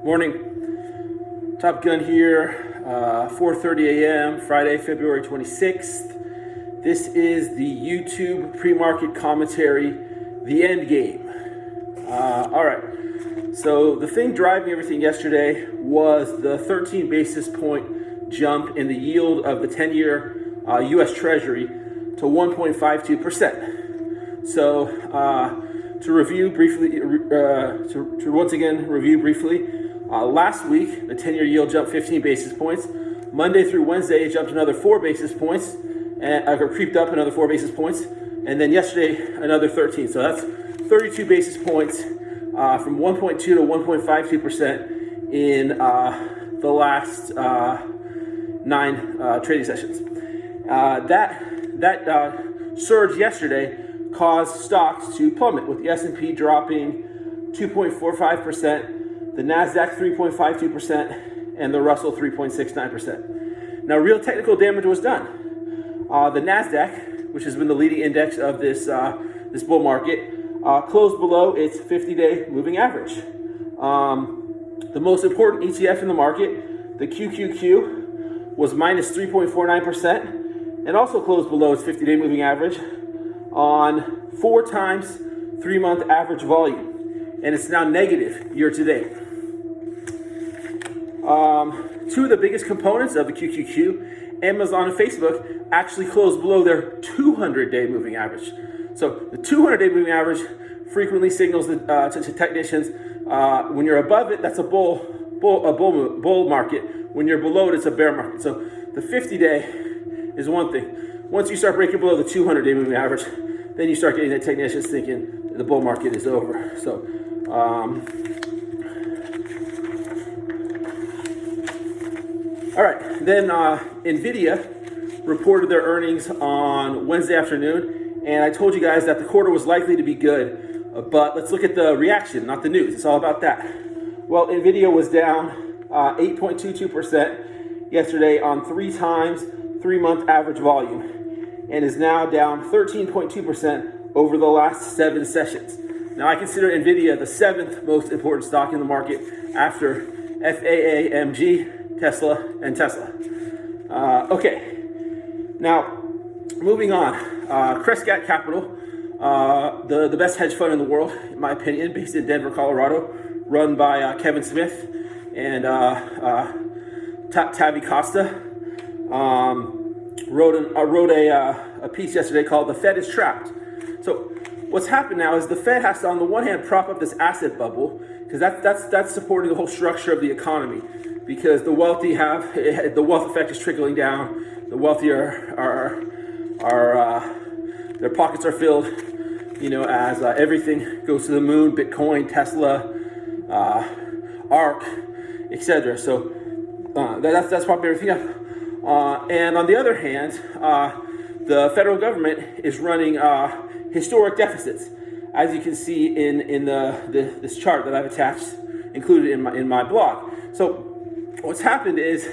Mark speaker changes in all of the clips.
Speaker 1: Morning. Top Gun here, 4:30 a.m., Friday, February 26th. This is the YouTube pre-market commentary, the end game. All right. So the thing driving everything yesterday was the 13 basis point jump in the yield of the 10-year U.S. Treasury to 1.52%. So to review briefly, to once again review briefly, last week the 10-year yield jumped 15 basis points. Monday through Wednesday it jumped another 4 basis points, and creeped up another 4 basis points, and then yesterday another 13. So that's 32 basis points from 1.2 to 1.52% in the last 9 trading sessions. That surge yesterday caused stocks to plummet, with the S&P dropping 2.45%, the Nasdaq 3.52%, and the Russell 3.69%. Now, real technical damage was done. The Nasdaq, which has been the leading index of this bull market, closed below its 50-day moving average. The most important ETF in the market, the QQQ, was minus 3.49% and also closed below its 50-day moving average on 4 times 3-month average volume, and it's now negative year to date. Two of the biggest components of the QQQ, Amazon and Facebook, actually closed below their 200-day moving average. So the 200-day moving average frequently signals to technicians when you're above it, that's a bull market. When you're below it, it's a bear market. So the 50-day is one thing. Once you start breaking below the 200-day moving average, then you start getting the technicians thinking the bull market is over. So all right, then NVIDIA reported their earnings on Wednesday afternoon, and I told you guys that the quarter was likely to be good, but let's look at the reaction, not the news. It's all about that. Well, NVIDIA was down 8.22% yesterday on 3 times 3-month average volume, and is now down 13.2% over the last 7 sessions. Now, I consider NVIDIA the 7th most important stock in the market after FAAMG, Tesla, and Tesla. Okay, now moving on. Crescat Capital, the best hedge fund in the world, in my opinion, based in Denver, Colorado, run by Kevin Smith and Tavi Costa, wrote a piece yesterday called "The Fed is Trapped." So what's happened now is the Fed has to, on the one hand, prop up this asset bubble, because that's supporting the whole structure of the economy. Because the wealthy the wealth effect is trickling down. The wealthier their pockets are filled, as everything goes to the moon, Bitcoin, Tesla, ARK, etc. So that's propping everything up. And on the other hand, the federal government is running historic deficits, as you can see in this chart that I've attached, included in my blog. So what's happened is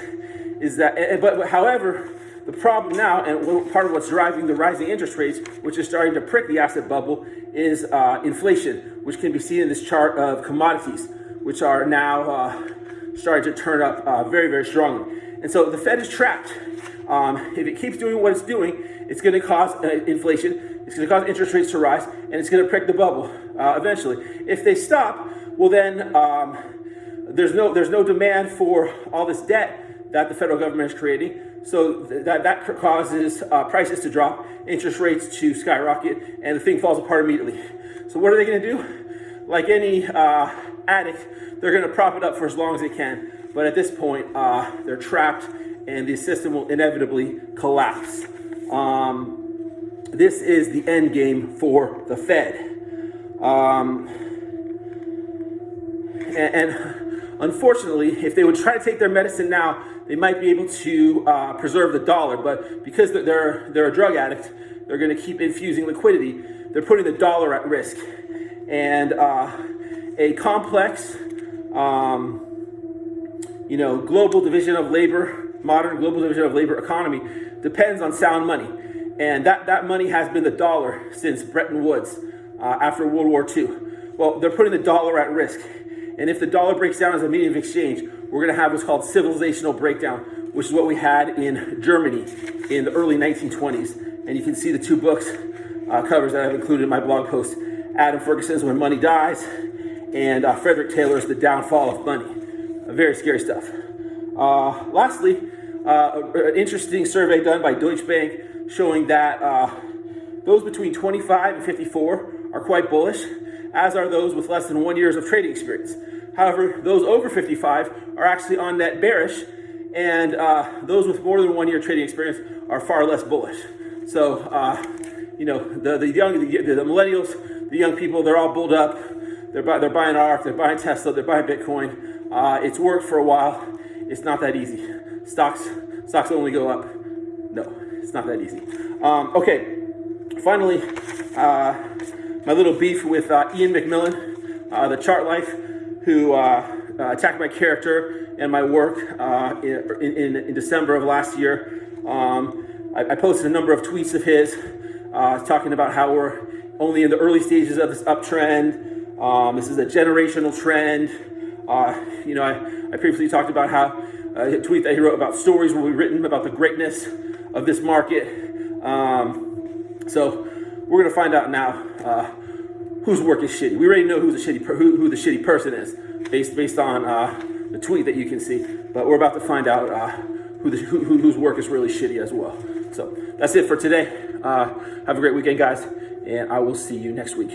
Speaker 1: that, but however, the problem now, and part of what's driving the rising interest rates, which is starting to prick the asset bubble, is inflation, which can be seen in this chart of commodities, which are now starting to turn up very, very strongly. And so the Fed is trapped. If it keeps doing what it's doing, it's going to cause inflation, it's going to cause interest rates to rise, and it's going to prick the bubble eventually. If they stop, well then there's no demand for all this debt that the federal government is creating, so that causes prices to drop, interest rates to skyrocket, and the thing falls apart immediately. So what are they going to do? Like any addict, they're going to prop it up for as long as they can. But at this point, they're trapped, and the system will inevitably collapse. This is the end game for the Fed. And unfortunately, if they would try to take their medicine now, they might be able to preserve the dollar. But because they're a drug addict, they're going to keep infusing liquidity. They're putting the dollar at risk. And a complex, global division of labor, modern global division of labor economy depends on sound money. And that money has been the dollar since Bretton Woods after World War II. Well, they're putting the dollar at risk. And if the dollar breaks down as a medium of exchange, we're going to have what's called civilizational breakdown, which is what we had in Germany in the early 1920s. And you can see the two books covers that I've included in my blog post. Adam Ferguson's When Money Dies, and Frederick Taylor's The Downfall of Money. Very scary stuff. Lastly, an interesting survey done by Deutsche Bank showing that those between 25 and 54 are quite bullish, as are those with less than 1 year of trading experience. However, those over 55 are actually on net bearish, and those with more than 1 year trading experience are far less bullish. So, the millennials, the young people, they're all bulled up. They're buying ARK, they're buying Tesla, they're buying Bitcoin. It's worked for a while. It's not that easy. Stocks only go up. No, it's not that easy. Okay. Finally, my little beef with Ian McMillan, the Chart Life, who attacked my character and my work in December of last year. I posted a number of tweets of his talking about how we're only in the early stages of this uptrend. This is a generational trend. I previously talked about how a tweet that he wrote about stories will be written about the greatness of this market. So we're going to find out now whose work is shitty. We already know who the shitty person is based on the tweet that you can see. But we're about to find out whose work is really shitty as well. So that's it for today. Have a great weekend, guys, and I will see you next week.